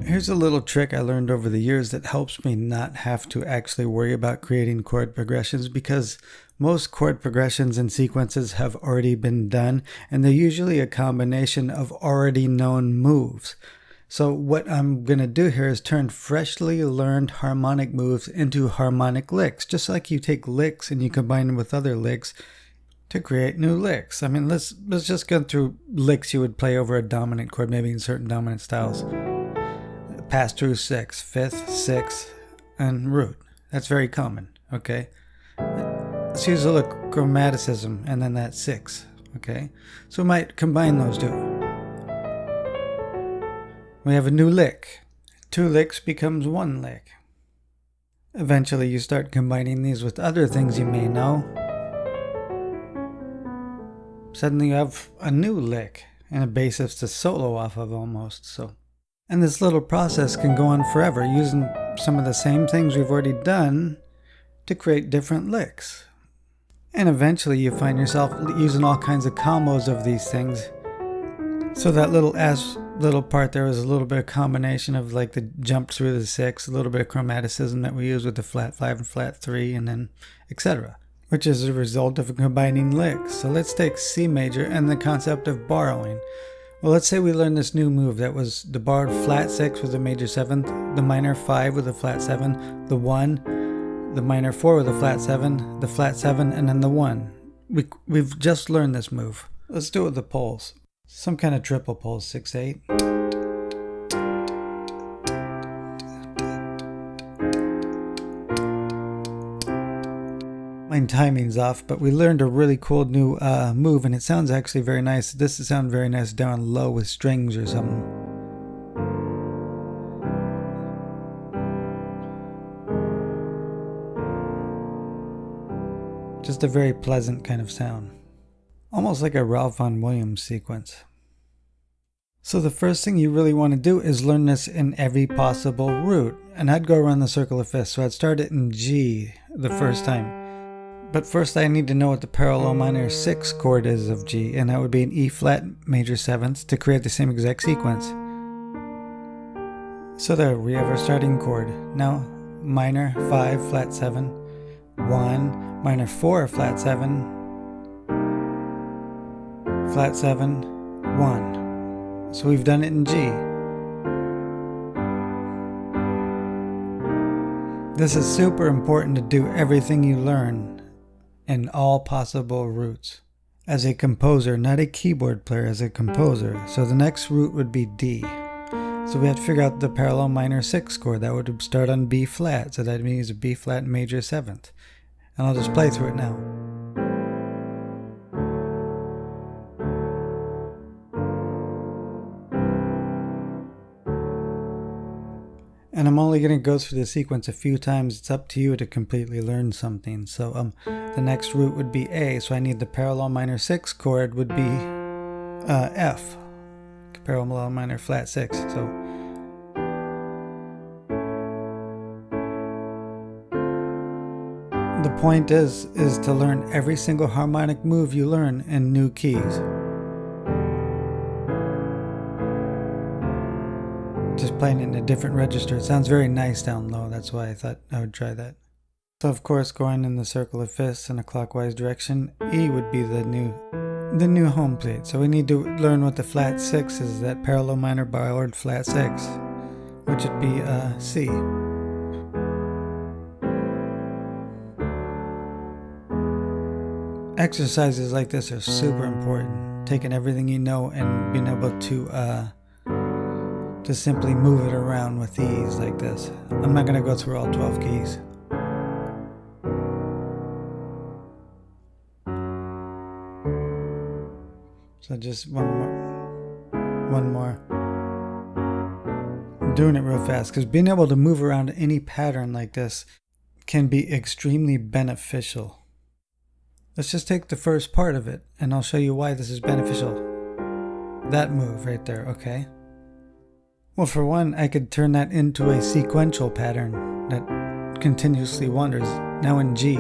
Here's a little trick I learned over the years that helps me not have to actually worry about creating chord progressions, because most chord progressions and sequences have already been done, and they're usually a combination of already known moves. So what I'm going to do here is turn freshly learned harmonic moves into harmonic licks, just like you take licks and you combine them with other licks to create new licks. I mean, let's just go through licks you would play over a dominant chord, maybe in certain dominant styles. Pass through 6, 5th, 6th, and root. That's very common, okay? Let's use a little chromaticism and then that 6, okay? So we might combine those two. We have a new lick. 2 licks becomes 1 lick. Eventually you start combining these with other things you may know. Suddenly you have a new lick and a basis to solo off of almost, so. And this little process can go on forever, using some of the same things we've already done to create different licks. And eventually you find yourself using all kinds of combos of these things. So that little part there was a little bit of combination of like the jump through the 6, a little bit of chromaticism that we use with the flat 5 and flat 3, and then etc., which is a result of combining licks. So let's take C major and the concept of borrowing. Well, let's say we learned this new move that was the borrowed flat 6 with a major 7th, the minor 5 with a flat 7, the 1, the minor 4 with a flat 7, the flat 7, and then the 1. We've just learned this move. Let's do it with the pulse. Some kind of triple pulse, 6/8. My timing's off, but we learned a really cool new move, and it sounds actually very nice. This would sound very nice down low with strings or something. Just a very pleasant kind of sound. Almost like a Ralph Vaughan Williams sequence. So the first thing you really want to do is learn this in every possible root. And I'd go around the circle of fifths, so I'd start it in G the first time. But first I need to know what the parallel minor 6 chord is of G, and that would be an E flat major 7th to create the same exact sequence. So there, we have our starting chord. Now minor 5 flat 7, 1, minor 4 flat 7, flat 7, 1. So we've done it in G. This is super important to do everything you learn in all possible roots. As a composer, not a keyboard player, as a composer. So the next root would be D. So we have to figure out the parallel minor 6 chord. That would start on B flat. So that means a B flat major 7th. And I'll just play through it now. And I'm only going to go through the sequence a few times. It's up to you to completely learn something. So the next root would be A. So I need the parallel minor 6 chord would be F. Parallel minor flat 6. So the point is to learn every single harmonic move you learn in new keys. Just playing it in a different register. It sounds very nice down low. That's why I thought I would try that. So of course, going in the circle of fifths in a clockwise direction, E would be the new home plate. So we need to learn what the flat 6 is, that parallel minor borrowed flat 6, which would be C. Exercises like this are super important. Taking everything you know and being able to simply move it around with ease like this. I'm not going to go through all 12 keys. So just one more. I'm doing it real fast because being able to move around any pattern like this can be extremely beneficial. Let's just take the first part of it and I'll show you why this is beneficial. That move right there, okay? Well, for one, I could turn that into a sequential pattern that continuously wanders. Now in G,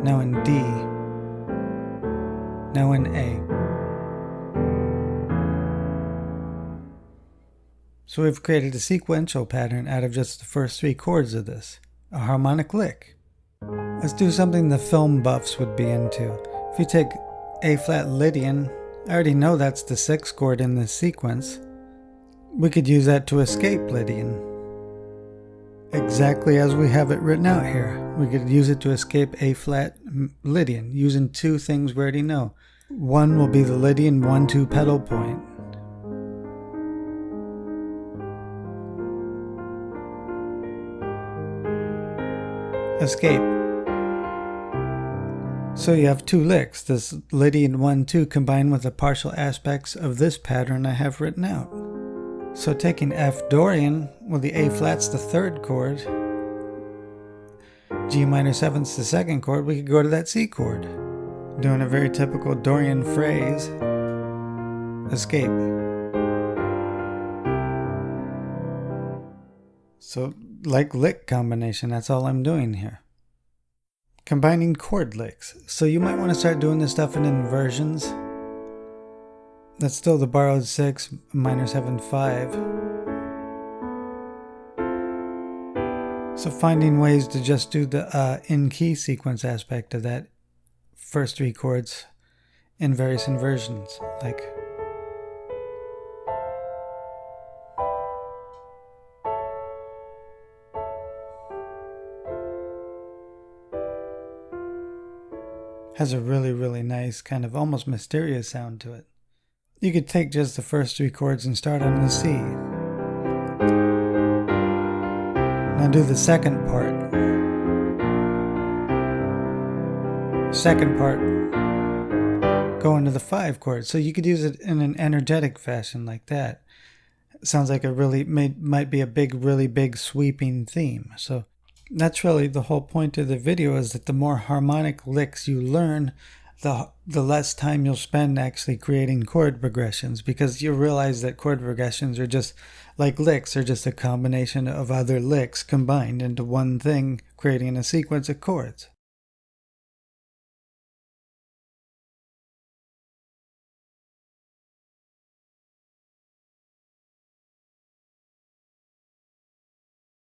now in D, now in A. So we've created a sequential pattern out of just the first 3 chords of this, a harmonic lick. Let's do something the film buffs would be into. If you take A flat Lydian, I already know that's the 6th chord in this sequence. We could use that to escape Lydian. Exactly as we have it written out here. We could use it to escape A flat Lydian using 2 things we already know. One will be the Lydian 1-2 pedal point. Escape. So you have 2 licks, this Lydian 1-2 combined with the partial aspects of this pattern I have written out. So taking F Dorian, well the A flat's the 3rd chord, G minor 7's the 2nd chord, we could go to that C chord. Doing a very typical Dorian phrase, escape. So like lick combination, that's all I'm doing here. Combining chord licks. So you might want to start doing this stuff in inversions. That's still the borrowed 6, minor 7, 5. So finding ways to just do the in-key sequence aspect of that first 3 chords in various inversions, like has a really nice kind of almost mysterious sound to it. You could take just the first 3 chords and start on the C. Now do the second part. Second part, go into the 5 chords. So you could use it in an energetic fashion like that. It sounds like might be a really big sweeping theme. So that's really the whole point of the video, is that the more harmonic licks you learn, the less time you'll spend actually creating chord progressions, because you realize that chord progressions are just like licks, are just a combination of other licks combined into one thing, creating a sequence of chords.